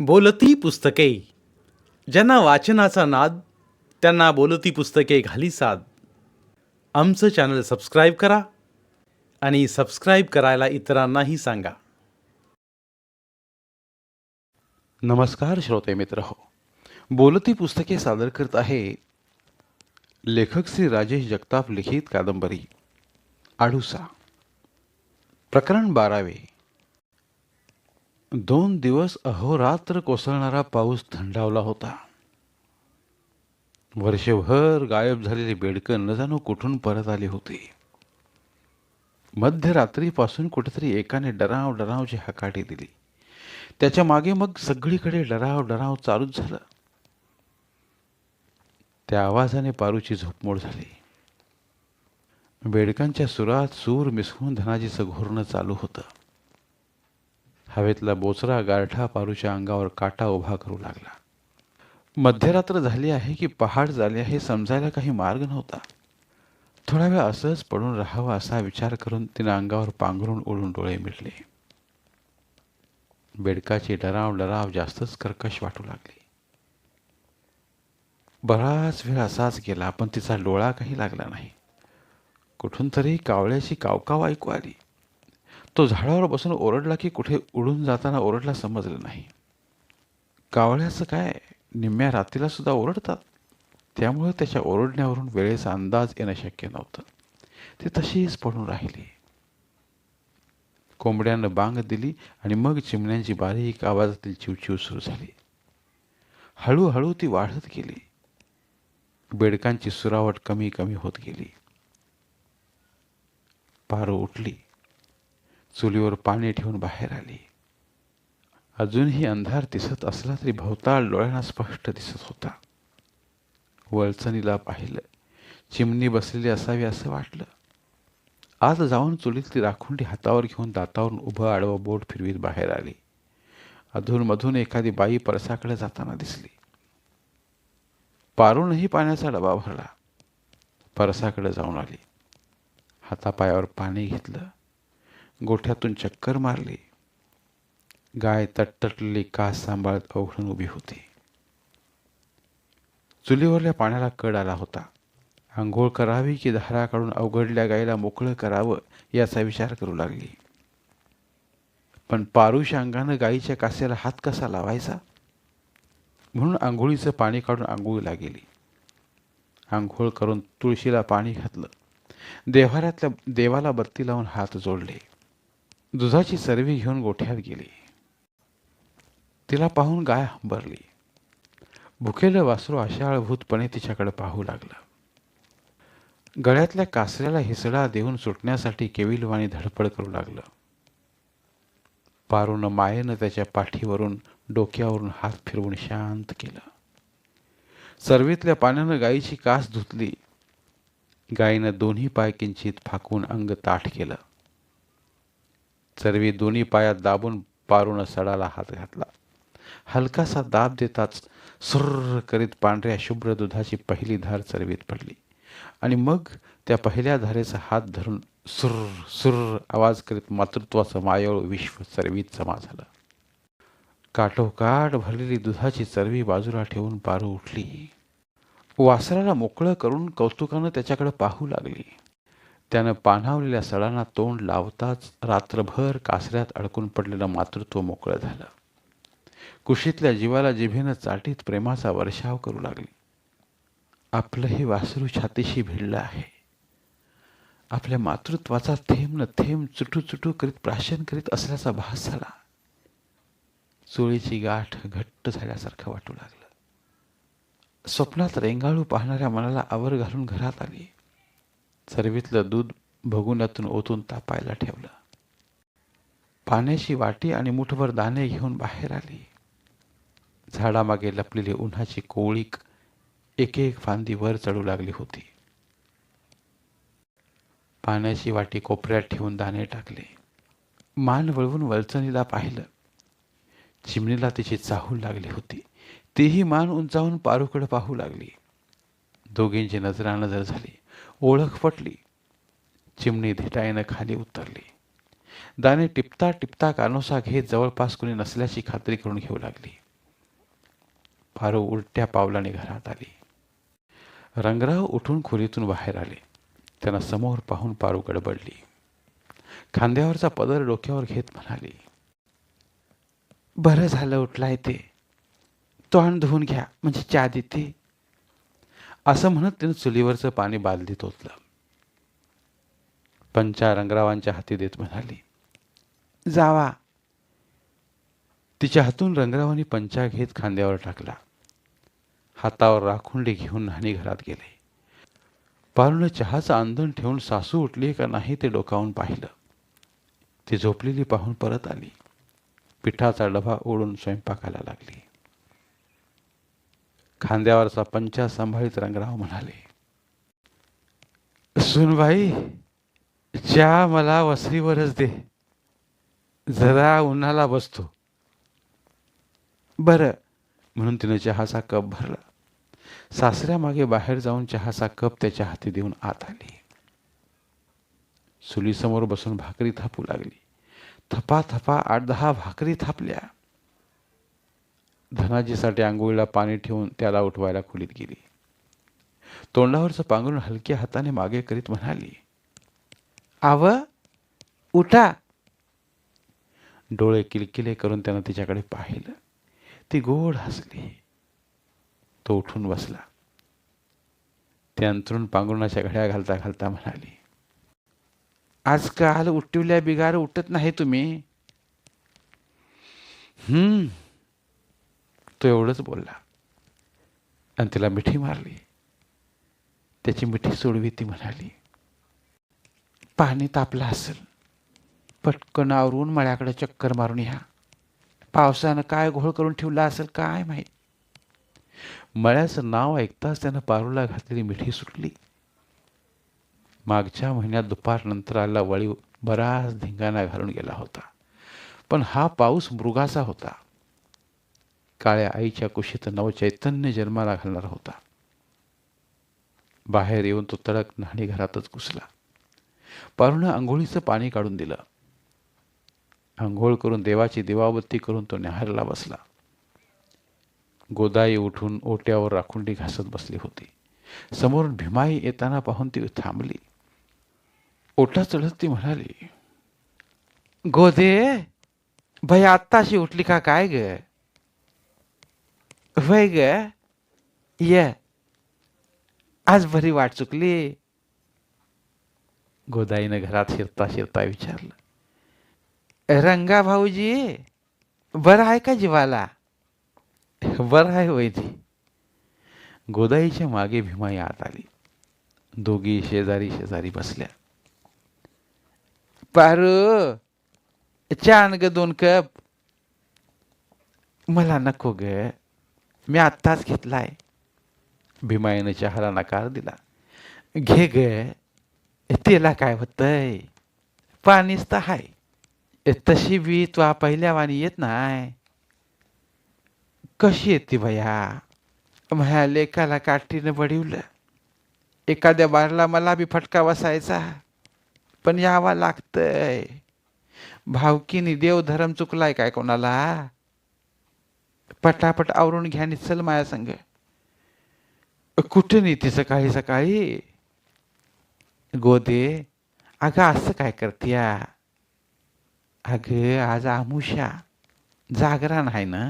बोलती पुस्तके. ज्यांना वाचनाचा नाद, त्यांना बोलती पुस्तके घाली साद. आमचं चॅनल सबस्क्राईब करा आणि सबस्क्राईब करायला इतरांनाही सांगा. नमस्कार श्रोते मित्र हो. बोलती पुस्तके सादर करत आहे लेखक श्री राजेश जगताप लिखित कादंबरी आडूसा. प्रकरण 12. 2 दिवस अहोरात्र कोसळणारा पाऊस थंडावला होता. वर्षभर गायब झालेली बेडकं न जाणो कुठून परत आली होती. मध्यरात्रीपासून कुठेतरी एकाने डराव डरावची हकाटी दिली. त्याच्या मागे मग सगळीकडे डराव डराव चालूच झालं. त्या आवाजाने पारूची झोपमोड झाली. बेडकांच्या सुरात सूर मिसळून धनाजीचं घोरणं चालू होतं. हवेतला बोचरा गारठा पारूच्या अंगावर काटा उभा करू लागला. मध्यरात्र झाली आहे की पहाट झाली आहे समजायला काही मार्ग नव्हता. थोडा वेळ असंच पडून राहावं असा विचार करून तिनं अंगावर पांघरून ओढून डोळे मिटले. बेडकाची डराव डराव जास्तच कर्कश वाटू लागली. बराच वेळ असाच गेला पण तिचा डोळा काही लागला नाही. कुठून तरी कावळ्याची कावकाव ऐकू आली. तो झाडावर बसून ओरडला की कुठे उडून जाताना ओरडला समजलं नाही. कावळ्याचं काय, निम्म्या रात्रीला सुद्धा ओरडतात. त्यामुळे त्याच्या ओरडण्यावरून वेळेचा अंदाज येणं शक्य नव्हतं. ती तशीच पडून राहिली. कोंबड्यानं बांग दिली आणि मग चिमण्यांची बारीक आवाजातील चिवचिव सुरू झाली. हळूहळू ती वाढत गेली. बेडकांची सुरावट कमी कमी होत गेली. पारू उठली. चुलीवर पाणी ठेवून बाहेर आली. अजूनही अंधार दिसत असला तरी भोवताल डोळ्यांना स्पष्ट दिसत होता. वळचणीला पाहिलं. चिमणी बसलेली असावी असं वाटलं. आज जाऊन चुलीतली राखुंडी हातावर घेऊन दातावरून उभं आडवं बोट फिरवीत बाहेर आली. अधूनमधून एखादी बाई परसाकडे जाताना दिसली. पारूनही पाण्याचा डबा भरला. परसाकडे जाऊन आली. हातापायावर पाणी घेतलं. गोठ्यातून चक्कर मारली. गाय तटतटलेली कास सांभाळत अवघडून उभी होती. चुलीवरल्या पाण्याला कड आला होता. आंघोळ करावी की धारा काढून अवघडल्या गायीला मोकळं करावं याचा विचार करू लागली. पण पारूच्या अंगानं गायीच्या कासेला हात कसा लावायचा म्हणून आंघोळीचं पाणी काढून आंघोळीला गेली. आंघोळ करून तुळशीला पाणी घातलं. देव्हाऱ्यातल्या देवाला बत्ती लावून हात जोडले. दुधाची चरवी घेऊन गोठ्यात गेली. तिला पाहून गाय हंबरली. भुकेलं वासरू आशाळभूतपणे तिच्याकडे पाहू लागलं. गळ्यातल्या कासऱ्याला हिसडा देऊन सुटण्यासाठी केविलवाणी धडपड करू लागलं. पारूनं मायेनं त्याच्या पाठीवरून डोक्यावरून हात फिरवून शांत केलं. चरवीतल्या पाण्यानं गायीची कास धुतली. गायीनं दोन्ही पाय किंचित फाकून अंग ताठ केलं. चरवी दोन्ही पायात दाबून पारूनं सडाला हात घातला. हलकासा दाब देताच सुर्र करीत पांढऱ्या शुभ्र दुधाची पहिली धार चरवीत पडली आणि मग त्या पहिल्या धारेचा हात धरून सुर्र सुर्र आवाज करीत मातृत्वाचं मायळ विश्व चरवीत जमा झालं. काठोकाठ भरलेली दुधाची चरवी बाजूला ठेवून पारू उठली. वासराला मोकळं करून कौतुकानं त्याच्याकडे पाहू लागली. त्यानं पाणावलेल्या सडांना तोंड लावताच रात्रभर कासऱ्यात अडकून पडलेलं मातृत्व मोकळं झालं. कुशीतल्या जीवाला जिभेनं चाटीत प्रेमाचा वर्षाव करू लागली. आपलं हे वासरू छातीशी भिडलं आहे. आपल्या मातृत्वाचा थेंब न थेंब चुटू चुटू करीत प्राशन करीत असल्याचा भास झाला. चोळीची गाठ घट्ट झाल्यासारखं वाटू लागलं. स्वप्नात रेंगाळू पाहणाऱ्या मनाला आवर घालून घरात आली. चरवीतलं दूध भगुण्यातून ओतून तापायला ठेवलं. पाण्याची वाटी आणि मुठभर दाणे घेऊन बाहेर आली. झाडामागे लपलेली उन्हाची कोळीक एक एक फांदी वर चढू लागली होती. पाण्याची वाटी कोपऱ्यात ठेवून दाणे टाकले. मान वळवून वळचणीला पाहिलं. चिमणीला तिची चाहूल लागली होती. तीही मान उंचावून पारूकडे पाहू लागली. दोघींची नजरानजर झाली. ओळख पटली. चिमणी धिटाईनं खाली उतरली. दाणे टिपता टिपता कानोसा घेत जवळपास कुणी नसल्याची खात्री करून घेऊ लागली. पारू उलट्या पावलाने घरात आली. रंगराव उठून खोलीतून बाहेर आले. त्यांना समोर पाहून पारू गडबडली. खांद्यावरचा पदर डोक्यावर घेत म्हणाली, बरं झालं उठलाय ते. तोंड धुवून घ्या म्हणजे चहा देते. असं म्हणत तिनं चुलीवरचं पाणी बादलीत ओतलं. पंचा रंगरावांच्या हाती देत म्हणाली, जावा. तिच्या हातून रंगरावांनी पंचा घेत खांद्यावर टाकला. हातावर राखुंडी घेऊन न्हाणी घरात गेले. पारूनं चहाचं आंदण ठेवून सासू उठली का नाही ते डोकावून पाहिलं. ती झोपलेली पाहून परत आली. पिठाचा डबा ओढून स्वयंपाकाला लागली. खांद्यावरचा पंचा सांभाळीत रंगराव म्हणाले, सुनबाई, चहा मला वसरीवरच दे. जरा उन्हाला बसतो. बरं म्हणून तिने चहाचा कप भरला. सासऱ्यामागे बाहेर जाऊन चहाचा कप त्याच्या हाती देऊन आत आली. चुलीसमोर बसून भाकरी थापू लागली. थपा थपा 8-10 भाकरी थापल्या. धनाजीसाठी आंघोळीला पाणी ठेवून त्याला उठवायला खोलीत गेली. तोंडावरचं पांघरून हलक्या हाताने मागे करीत म्हणाली, आव उठा. डोळे किलकिले करून त्यानं तिच्याकडे पाहिलं. ती गोड हसली. तो उठून बसला. ते अंथरूण पांघरुणाच्या घड्या घालता घालता म्हणाली, आजकाल उठवल्या बिगार उठत नाही तुम्ही. तो एवढंच बोलला आणि तिला मिठी मारली. त्याची मिठी सोडवी. ती म्हणाली, पाणी तापलं असेल, पटकन आवरून मळ्याकडे चक्कर मारून या. पावसानं काय घोळ करून ठेवला असेल काय माहीत. मळ्याचं नाव ऐकताच त्यानं पारूला घातलेली मिठी सुटली. मागच्या महिन्यात दुपारनंतर आलेला वळीव बराच धिंगाणा घालून गेला होता. पण हा पाऊस मृगाचा होता. काळ्या आईच्या कुशीत नवचैतन्य जन्माला घालणार होता. बाहेर येऊन तो तडक न्हाणी घरातच घुसला. पारूनं आंघोळीचं पाणी काढून दिलं. आंघोळ करून देवाची दिवाबत्ती करून तो न्याहारीला बसला. गोदाई उठून ओट्यावर राखुंडी घासत बसली होती. समोरून भीमाई येताना पाहून ती थांबली. ओटा चढत ती म्हणाली, गोदे, भई आत्ताशी उठली का काय ग? वय ग, ये, आज बरी वाट चुकली. गोदाईनं घरात शिरता शिरता विचारलं, रंगा भाऊजी बरं आहे का जीवाला? बरं आहे वैजी. गोदाईच्या मागे भीमाई आत आली. दोघी शेजारी शेजारी बसल्या. पारू, चहा आण ग 2 कप. मला नको ग, मी आत्ताच घेतलाय. भीमाईनं चहाला नकार दिला. घे ग, तिला काय होतंय, पाणीच तर हाय. तशी बी तू पहिल्या वाणी येत नाही. कशी येते भया? माझ्या लेकाला काठीनं बडिवलं. एखाद्या बारला मला बी फटका बसायचा, पण यावा लागतंय. भावकीनी देवधर्म चुकलाय काय कोणाला? पटापट आवरून घ्या आणि चल माया संग. कुठे नेती सकाळी सकाळी? गोदे, अगं असं काय करतीया? अगं आज आमुषा, जागरण आहे ना,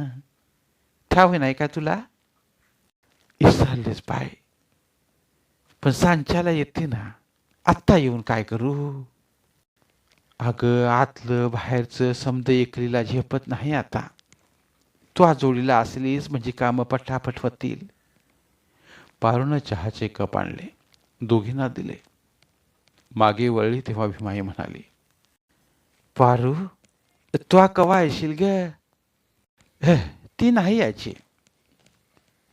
ठाव नाही का तुला? इसरलेच पाय, पण सांच्याला येते ना. आत्ता येऊन काय करू? अगं आतलं बाहेरचं समद एकलीला झेपत नाही आता. तू जोडीला असलीस म्हणजे कामं पटापट होतील. पारूनं चहाचे कप आणले. दोघींना दिले. मागे वळली तेव्हा भीमाई म्हणाली, पारू, तू कवा येशील ग? ती नाही यायची.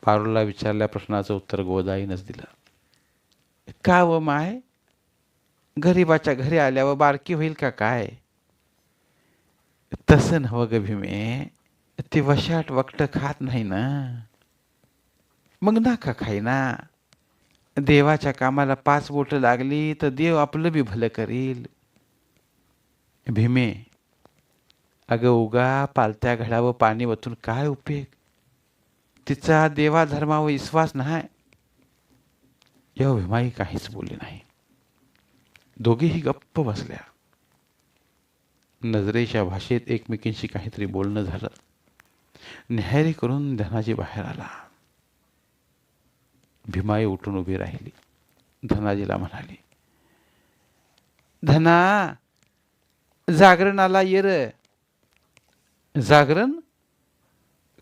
पारूला विचारल्या प्रश्नाचं उत्तर गोदाईनंच दिलं. का व माय, गरीबाच्या घरी आल्यावर बारकी होईल का काय? तसं नव्ह ग भीमे, ती वशाट वक्त खात नाही ना. मग नका खाईना. देवाच्या कामाला 5 बोटं लागली तर देव आपलं बी भलं करील. भीमे, अगं उगा पालत्या घडावं पाणी वतून काय उपयोग? तिचा देवाधर्मावर विश्वास नाही. या भीमाई काहीच बोलली नाही. दोघेही गप्प बसल्या. नजरेच्या भाषेत एकमेकींशी काहीतरी बोलणं झालं. न्याहारी करून धनाजी बाहेर आला. भीमाई उठून उभी राहिली. धनाजीला म्हणाली, धना, जागरणाला ये र. जागरण?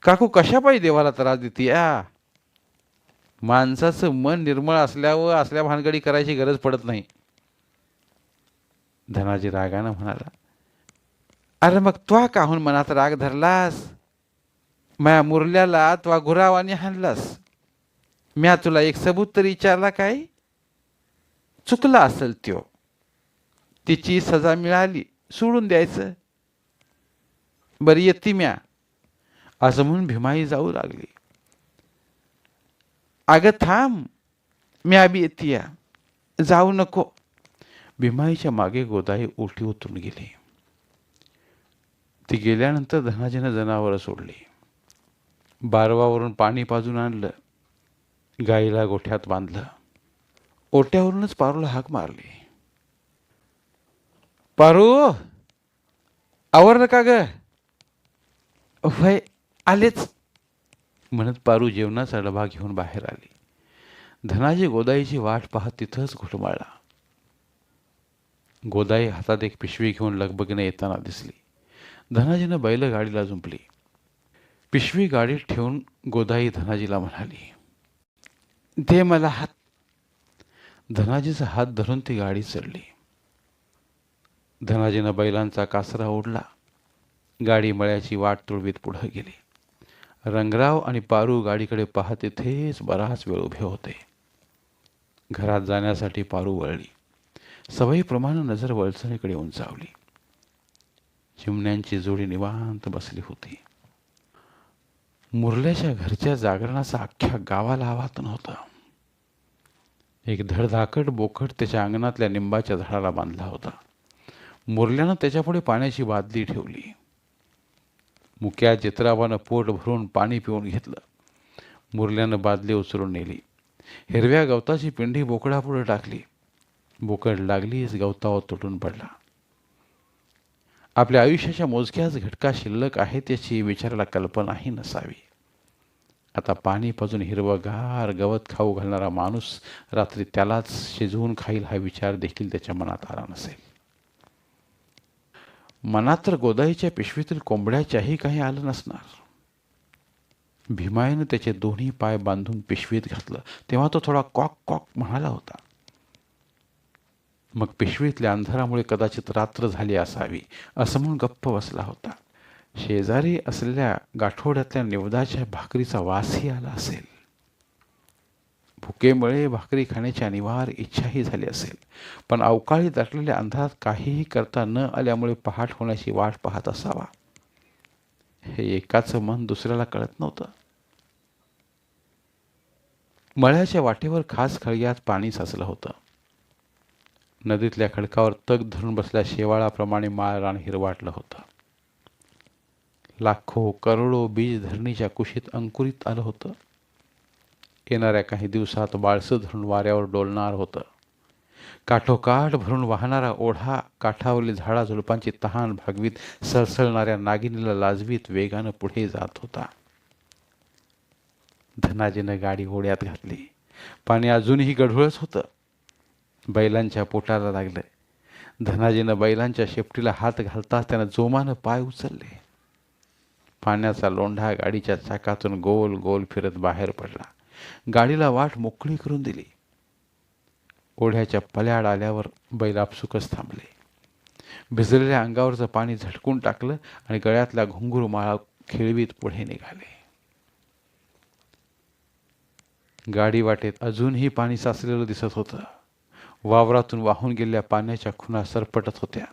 काकू कशा पाहिजे देवाला त्रास देते या? माणसाचं मन निर्मळ असल्यावर असल्या भानगडी करायची गरज पडत नाही. धनाजी रागानं म्हणाला, अरे मग त्वा काहून मनात राग धरलास? माया मुरल्याला त्वा गुरावाने हाणलास. म्या तुला एक सबूत तरी विचारला काय? चुकला असेल त्यो, तिची सजा मिळाली, सोडून द्यायचं. बरी येती म्या, असं म्हणून भीमाई जाऊ लागली. अगं थांब, म्या बी येतीया, जाऊ नको. भीमाईच्या मागे गोदाई उलटी उतरून गेली. ती गेल्यानंतर धनाजीनं जनावरं सोडली. बारवावरून पाणी पाजून आणलं. गाईला गोठ्यात बांधलं. ओट्यावरूनच पारूला हाक मारली, पारू, आवरलं का ग? वय आलेच, म्हणत पारू जेवणाचा डबा घेऊन बाहेर आली. धनाजी गोदाईची वाट पाहत तिथंच घुटमाळला. गोदाई हातात एक पिशवी घेऊन लगबगीने येताना दिसली. धनाजीनं बैल गाडीला जुंपली. पिशवी गाडीत ठेवून गोदाई धनाजीला म्हणाली, दे मला हात. धनाजीचा हात धरून ती गाडी चढली. धनाजीनं बैलांचा कासरा ओढला. गाडी मळ्याची वाट तुळवीत पुढे गेली. रंगराव आणि पारू गाडीकडे पाहत तिथेच बराच वेळ उभे होते. घरात जाण्यासाठी पारू वळली. सवयीप्रमाणे नजर वळसणीकडे उंचावली. चिमण्यांची जोडी निवांत बसली होती. मुरल्याच्या घरच्या जागरणाचा अख्ख्या गावाला आवाहन होता. एक धडधाकट बोकड त्याच्या अंगणातल्या निंबाच्या झाडाला बांधला होता. मुरल्यानं त्याच्यापुढे पाण्याची बादली ठेवली. मुक्या चित्रावानं पोट भरून पाणी पिऊन घेतलं. मुरल्यानं बादली उचलून नेली. हिरव्या गवताची पिंडी बोकडापुढे टाकली. बोकड लागलीच गवतावर तुटून पडला. आपल्या आयुष्याच्या मोजक्याच घटका शिल्लक आहेत याची विचाराला कल्पनाही नसावी. आता पाणी पाजून हिरवगार गवत खाऊ घालणारा माणूस रात्री त्यालाच शिजवून खाईल हा विचार देखील त्याच्या मनात आला नसेल. मनात तर गोदाईच्या पिशवीतील कोंबड्याच्याही काही आलं नसणार. भीमाईनं त्याचे दोन्ही पाय बांधून पिशवीत घातलं तेव्हा तो थोडा कॉक कॉक म्हणाला होता. मग पिशवीतल्या अंधारामुळे कदाचित रात्र झाली असावी असं म्हणून गप्प बसला होता. शेजारी असलेल्या गाठोड्यातल्या निवदाच्या भाकरीचा वासही आला असेल. भुकेमुळे भाकरी खाण्याची अनिवार्य इच्छाही झाली असेल. पण अवकाळी दाटलेल्या अंधारात काहीही करता न आल्यामुळे पहाट होण्याची वाट पाहत असावा. हे एकाचं मन दुसऱ्याला कळत नव्हतं. मळ्याच्या वाटेवर खास खळग्यात पाणी साचलं होतं. नदीतल्या खडकावर तग धरून बसल्या शेवाळाप्रमाणे माळरान हिरवाटलं होतं. लाखो करोडो बीज धरणीच्या कुशीत अंकुरित आलं होतं. येणाऱ्या काही दिवसात बाळसं धरून वाऱ्यावर डोलणार होतं. काठोकाठ भरून वाहणारा ओढा काठावरील झाडा झुडपांची तहान भागवीत सळसळणाऱ्या नागिनीला लाजवीत वेगानं पुढे जात होता. धनाजीनं गाडी ओढ्यात घातली. पाणी अजूनही गढूळच होतं. बैलांच्या पोटाला लागलं. धनाजीनं बैलांच्या शेपटीला हात घालताच त्यानं जोमानं पाय उचलले. पाण्याचा लोंढा गाडीच्या चाकातून गोल गोल फिरत बाहेर पडला. गाडीला वाट मोकळी करून दिली. ओढ्याच्या पल्याड आल्यावर बैल आपसुकच थांबले. भिजलेल्या अंगावरचं पाणी झटकून टाकलं आणि गळ्यातल्या घुंगरू माळा खेळवीत पुढे निघाले. गाडी वाटेत अजूनही पाणी साचलेलं दिसत होतं. वावरातून वाहून गेलेल्या पाण्याच्या खुणा सरपटत होत्या.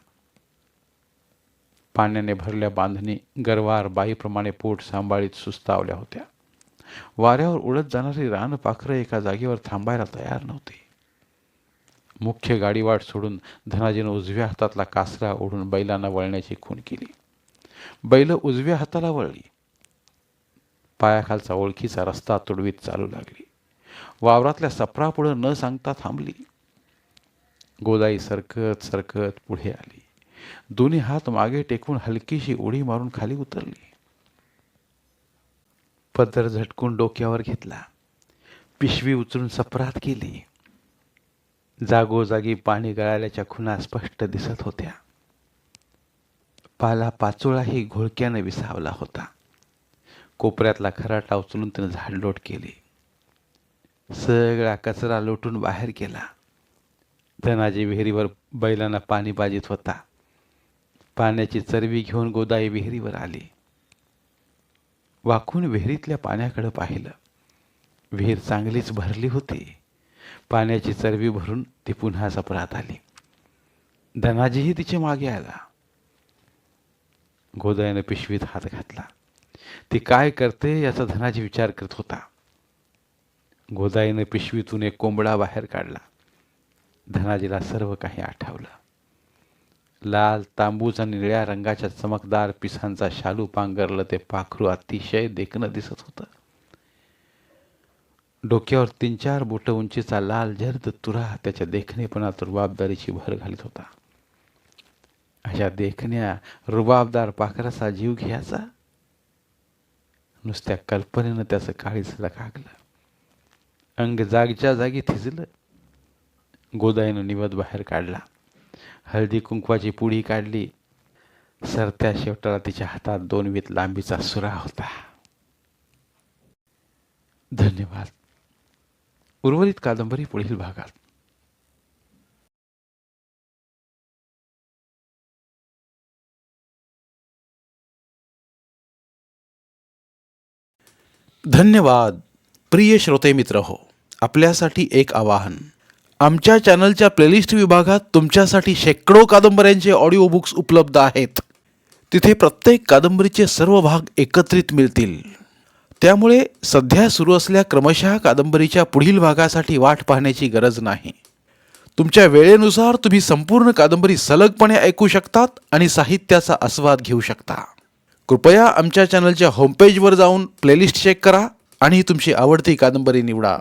पाण्याने भरल्या बांधणी गरवार बाईप्रमाणे पोट सांभाळीत सुस्तावल्या होत्या. वाऱ्यावर उडत जाणारी रानपाखरं एका जागेवर थांबायला तयार नव्हती. मुख्य गाडीवाट सोडून धनाजीनं उजव्या हातातला कासरा ओढून बैलांना वळण्याची खूण केली. बैल उजव्या हाताला वळली. पायाखालचा ओळखीचा रस्ता तुडवीत चालू लागली. वावरातल्या सपरापुढं न सांगता थांबली. गोदाई सरकत सरकत पुढे आली. दोन्ही हात मागे टेकून हलकीशी उडी मारून खाली उतरली. पदर झटकून डोक्यावर घेतला. पिशवी उचलून सपरात गेली. जागोजागी पाणी गळाल्याच्या खुणा स्पष्ट दिसत होत्या. पाला पाचोळाही घोळक्याने विसावला होता. कोपऱ्यातला खराटा उचलून त्यानं झाडलोट केली. सगळा कचरा लोटून बाहेर गेला. धनाजी विहिरीवर बैलांना पाणी पाजित होता. पाण्याची चरवी घेऊन गोदाई विहिरीवर आली. वाकून विहिरीतल्या पाण्याकडे पाहिलं. विहीर चांगलीच भरली होती. पाण्याची चरवी भरून ती पुन्हा सपरात आली. धनाजीही तिच्या मागे आला. गोदाईनं पिशवीत हात घातला. ती काय करते याचा धनाजी विचार करत होता. गोदाईनं पिशवीतून एक कोंबडा बाहेर काढला. धनाजीला सर्व काही आठवलं. लाल, तांबूस आणि निळ्या रंगाच्या चमकदार पिसांचा शालू पांघरलं ते पाखरू अतिशय देखणं दिसत होतं. डोक्यावर 3-4 बोटं उंचीचा लाल जर्द तुरा त्याच्या देखणेपणात रुबाबदारीची भर घालीत होता. अशा देखण्या रुबाबदार पाखराचा जीव घ्यायचा? नुसत्या कल्पनेनं त्याचं काळीज लकागलं. अंग जागच्या जागी थिजलं. गोदाईनं निवद बाहेर काढला. हळदी कुंकवाची पुडी काढली. सरत्या शेवटाला तिच्या हातात 2 वीत लांबीचा सुरा होता. धन्यवाद. उर्वरित कादंबरी पुढील भागात. धन्यवाद. प्रिय श्रोते मित्र हो, आपल्यासाठी एक आवाहन. आमच्या चॅनलच्या प्लेलिस्ट विभागात तुमच्यासाठी शेकडो कादंबऱ्यांचे ऑडिओ बुक्स उपलब्ध आहेत. तिथे प्रत्येक कादंबरीचे सर्व भाग एकत्रित मिळतील. त्यामुळे सध्या सुरू असलेल्या क्रमशः कादंबरीच्या पुढील भागासाठी वाट पाहण्याची गरज नाही. तुमच्या वेळेनुसार तुम्ही संपूर्ण कादंबरी सलगपणे ऐकू शकतात आणि साहित्याचा आस्वाद घेऊ शकता. कृपया आमच्या चॅनलच्या होमपेजवर जाऊन प्लेलिस्ट चेक करा आणि तुमची आवडती कादंबरी निवडा.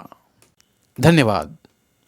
धन्यवाद.